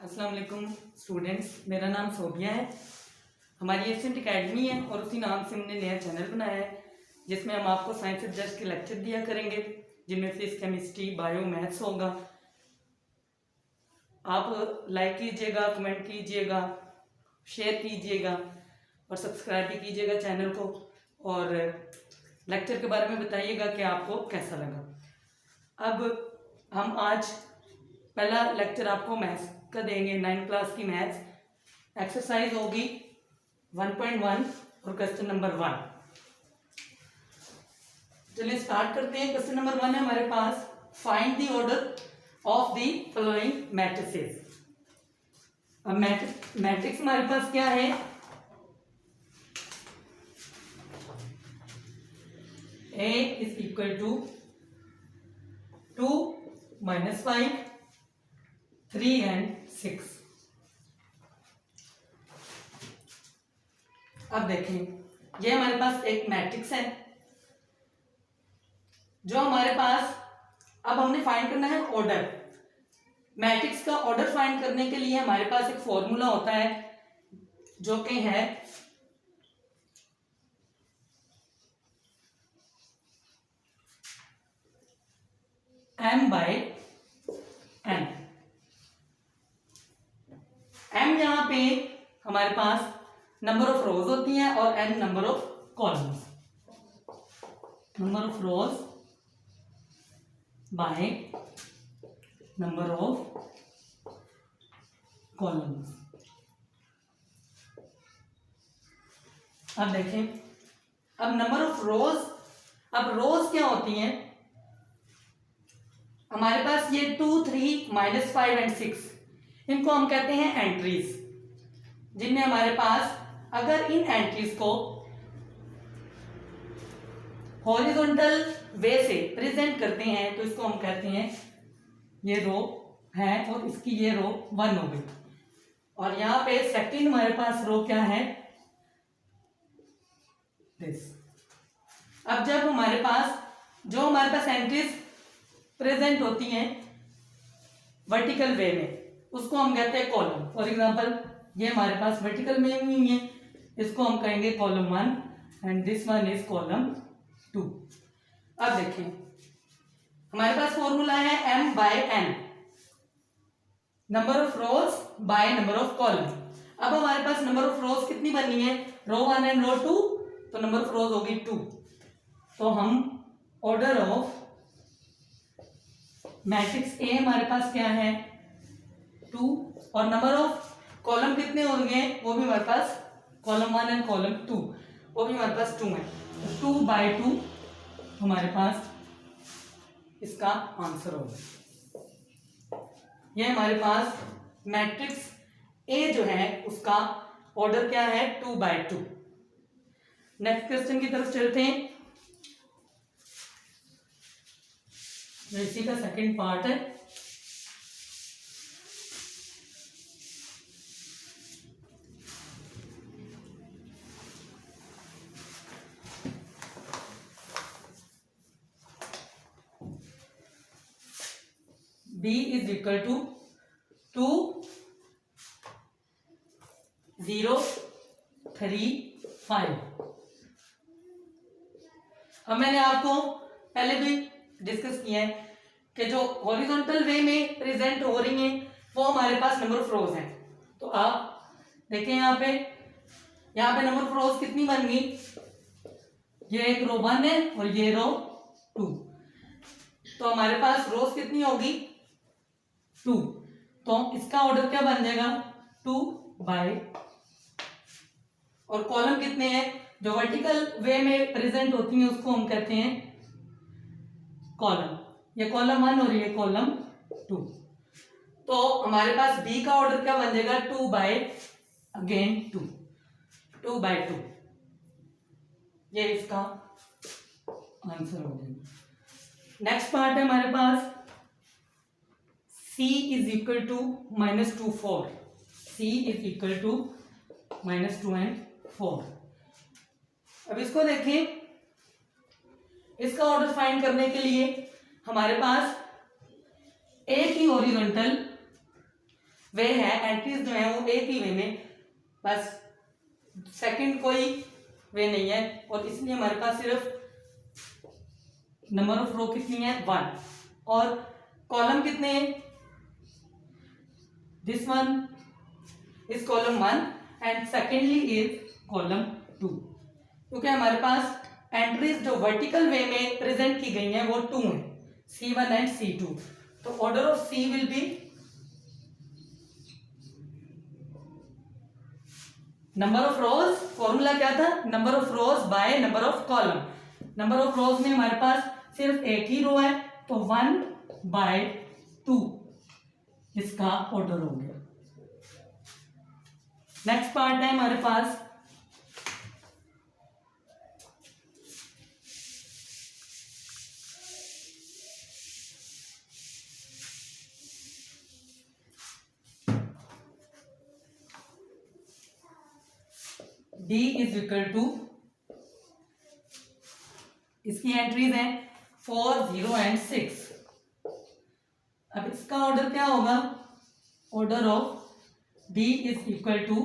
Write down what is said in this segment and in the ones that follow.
अस्सलाम वालेकुम स्टूडेंट्स, मेरा नाम सोबिया है। हमारी एसेंट एकेडमी है और उसी नाम से हमने नया चैनल बनाया है जिसमें हम आपको साइंस सब्जेक्ट के लेक्चर दिया करेंगे, जिनमें फिजिक्स, केमिस्ट्री, बायो, मैथ्स होगा। आप लाइक कीजिएगा, कमेंट कीजिएगा, शेयर कीजिएगा और सब्सक्राइब भी कीजिएगा चैनल को। और लेक्चर के बारे में बताइएगा कि आपको कैसा लगा। अब हम आज पहला लेक्चर आपको मैथ्स का देंगे। 9th क्लास की मैथ्स एक्सरसाइज होगी 1.1 और क्वेश्चन नंबर 1। चलिए स्टार्ट करते हैं। क्वेश्चन नंबर 1 है हमारे पास, find the order of the following matrices. अब मैट्रिक्स हमारे पास क्या है, A is equal to 2 minus 5 3 and 6। अब देखें, ये हमारे पास एक मैट्रिक्स है जो हमारे पास, अब हमने फाइंड करना है ऑर्डर। मैट्रिक्स का ऑर्डर फाइंड करने के लिए हमारे पास एक फॉर्मूला होता है जो कि है m/n। m यहां पे हमारे पास नंबर ऑफ रोज होती हैं और n number of columns. Number of rose by number of columns. अब देखें, अब नंबर ऑफ रोज, अब रोज क्या होती हैं हमारे पास, ये 2 3 -5 एंड 6, इनको हम कहते हैं एंट्रीज, जिनमें हमारे पास अगर इन एंट्रीज को हॉरिजॉन्टल वे से प्रेजेंट करते हैं तो इसको हम कहते हैं, ये रो है और इसकी ये रो 1 हो गई। और यहां पे सेकंड हमारे पास रो क्या है, दिस। अब जब हमारे पास जो हमारे पास एंट्रीज प्रेजेंट होती हैं वर्टिकल वे में, उसको हम कहते हैं कॉलम। फॉर एग्जांपल ये हमारे पास वर्टिकल में हुई है, इसको हम कहेंगे column 1 and this one is column 2। अब देखें, हमारे पास फॉर्मूला है m/n, number of rose by number of column. अब हमारे पास नंबर ऑफ रोज कितनी बननी है, रो 1 एंड रो 2, तो नंबर ऑफ रोज होगी 2। तो हम ऑर्डर ऑफ मैट्रिक्स ए हमारे पास क्या है 2, और नंबर ऑफ कॉलम कितने होंगे, वो भी हमारे पास कॉलम 1 एंड कॉलम 2, वो भी हमारे पास 2 है। तो 2/2 हमारे पास इसका आंसर होगा। ये हमारे पास मैट्रिक्स ए जो है उसका ऑर्डर क्या है 2/2। नेक्स्ट क्वेश्चन की तरफ चलते हैं, इसी का सेकंड पार्ट है। B is equal to 2 0 3 5। अब मैंने आपको पहले भी डिस्कस किया है कि जो हॉरिजॉन्टल वे में प्रेजेंट हो रही हैं वो हमारे पास नंबर ऑफ रोज हैं। तो आप देखें यहाँ पे नंबर ऑफ रोज कितनी बन गई, ये एक रो 1 है और ये रो 2, तो हमारे पास रोज कितनी होगी 2। तो इसका ऑर्डर क्या बन जाएगा 2/, और कॉलम कितने हैं, जो वर्टिकल वे में प्रेजेंट होती हैं उसको हम कहते हैं कॉलम। ये कॉलम 1 और ये कॉलम 2। तो हमारे पास बी का ऑर्डर क्या बन जाएगा 2/2। ये इसका आंसर हो जाएगा। नेक्स्ट पार्ट है हमारे पास, C is equal to -2 4। C is equal to -2 and 4। अब इसको देखें, इसका ऑर्डर फाइंड करने के लिए हमारे पास एक ही हॉरिजॉन्टल वे है, एंट्रीज जो है वो एक ही वे में, बस सेकंड कोई वे नहीं है, और इसलिए हमारे पास सिर्फ नंबर ऑफ रो कितनी है 1, और कॉलम कितने हैं, this one is column 1 and secondly is column 2, क्योंकि हमारे पास एंट्रीज जो वर्टिकल वे में प्रेजेंट की गई हैं वो 2 हैं, C1 एंड C2। तो order of C will be number of rose, formula क्या था, number of rose by number of column. Number of रोज में हमारे पास सिर्फ एक ही रो है, तो 1/2 इसका ऑर्डर हो गया। नेक्स्ट पार्ट है हमारे पास D इज इक्वल टू, इसकी एंट्रीज हैं 4, 0 एंड 6। अब इसका ऑर्डर क्या होगा, order of D is equal to,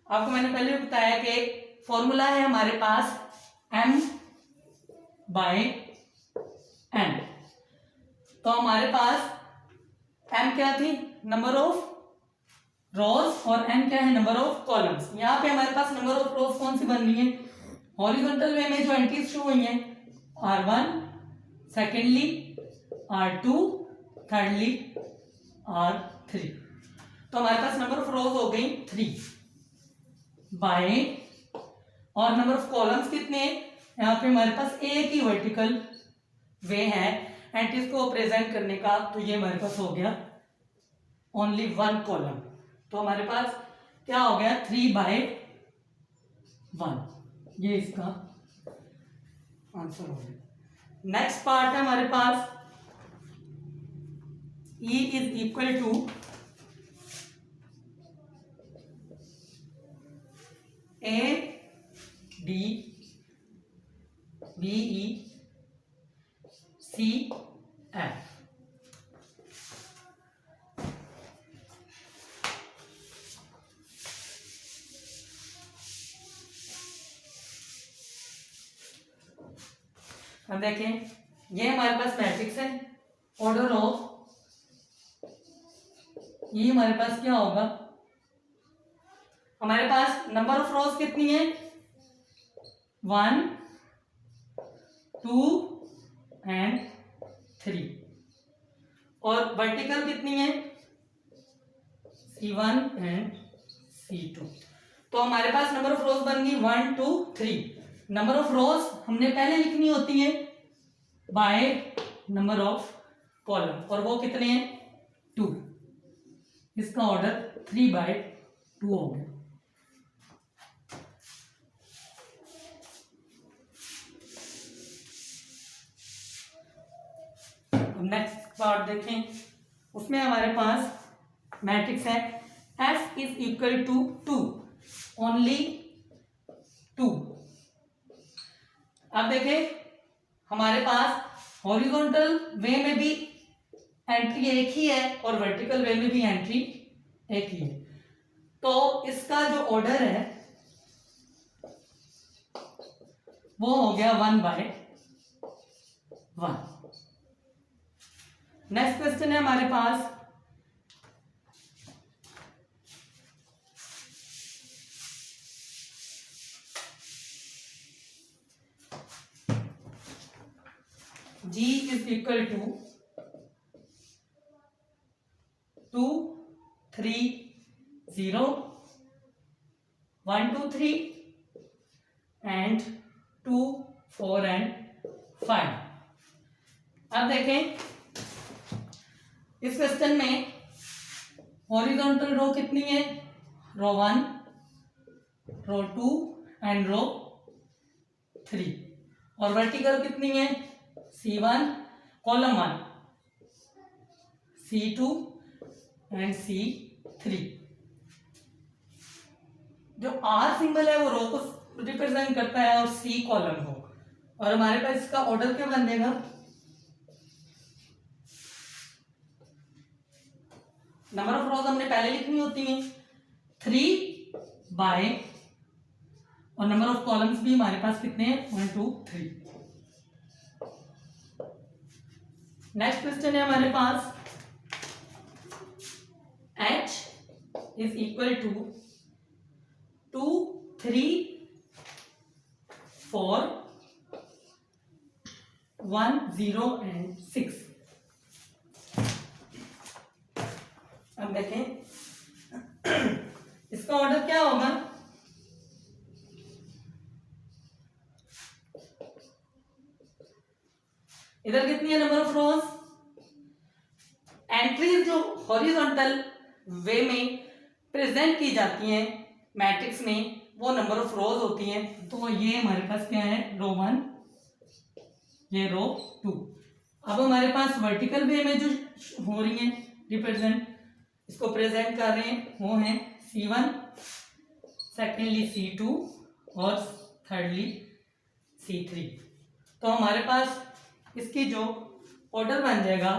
आपको मैंने पहले भी बताया कि फॉर्मूला है हमारे पास M/N। तो हमारे पास M क्या थी, नंबर ऑफ रोज, और N क्या है, नंबर ऑफ कॉलम्स। यहाँ पे हमारे पास नंबर ऑफ रोज कौन सी बन रही है, हॉरिजॉन्टल वे में जो एंट्रीज शो हुई हैं R1, secondly R2, thirdly R3। तो हमारे पास नंबर ऑफ रोज हो गई 3 बाय, और नंबर ऑफ कॉलम्स कितने हैं, यहाँ पे हमारे पास एक ही वर्टिकल वे है एंट्रीज को प्रेजेंट करने का, तो ये हमारे पास हो गया ओनली 1 कॉलम। तो हमारे पास क्या हो गया 3/1, ये इसका आंसर हो गया। नेक्स्ट पार्ट है हमारे पास E is equal to ABECF। अब देखें, ये हमारे पास मैट्रिक्स है, ऑर्डर ऑफ ये हमारे पास क्या होगा, हमारे पास नंबर ऑफ रोज कितनी है 1, 2 एंड 3, और वर्टिकल कितनी है C1 एंड C2। तो हमारे पास नंबर ऑफ रोज बन गई 1, 2, 3। नंबर ऑफ रोज हमने पहले लिखनी होती है बाय नंबर ऑफ कॉलम, और वो कितने हैं 2, इसका ऑर्डर 3/2 हो गया। अब नेक्स्ट पार्ट देखें, उसमें हमारे पास मैट्रिक्स है F is equal to 2, only 2। अब देखें, हमारे पास हॉरिजॉन्टल वे में भी एंट्री एक ही है और वर्टिकल वे में भी एंट्री एक ही है, तो इसका जो ऑर्डर है वो हो गया 1/1। नेक्स्ट क्वेश्चन है हमारे पास G is equal to 2, 3, 0, 1, 2, 3 and 2, 4 and 5। अब देखें, इस क्वेश्चन में हॉरिजॉन्टल रो कितनी है, रो 1, रो 2 एंड रो 3, और वर्टिकल कितनी है C1, column 1, C2 and C3। जो R सिंबल है वो रो को रिप्रेजेंट करता है और C कॉलम को, और हमारे पास इसका ऑर्डर क्या बनेगा, नंबर ऑफ रोज हमने पहले लिखनी होती हैं 3 बाय, और नंबर ऑफ कॉलम्स भी हमारे पास कितने हैं 1 2 3। नेक्स्ट क्वेश्चन है हमारे पास h is equal to 2 3 4 1 0 and 6। अब देखें इसका ऑर्डर क्या होगा, इधर कितनी है नंबर ऑफ रोज, एंट्रीज जो हॉरिजॉन्टल वे में प्रेजेंट की जाती हैं मैट्रिक्स में वो नंबर ऑफ रोज होती हैं। तो ये हमारे पास क्या है रो 1, ये रो 2। अब हमारे पास वर्टिकल वे में जो हो रही हैं रिप्रेजेंट, इसको प्रेजेंट कर रहे हैं वो हैं C1, सेकेंडली C2 और थर्डली C3। तो हमारे पास इसकी जो ऑर्डर बन जाएगा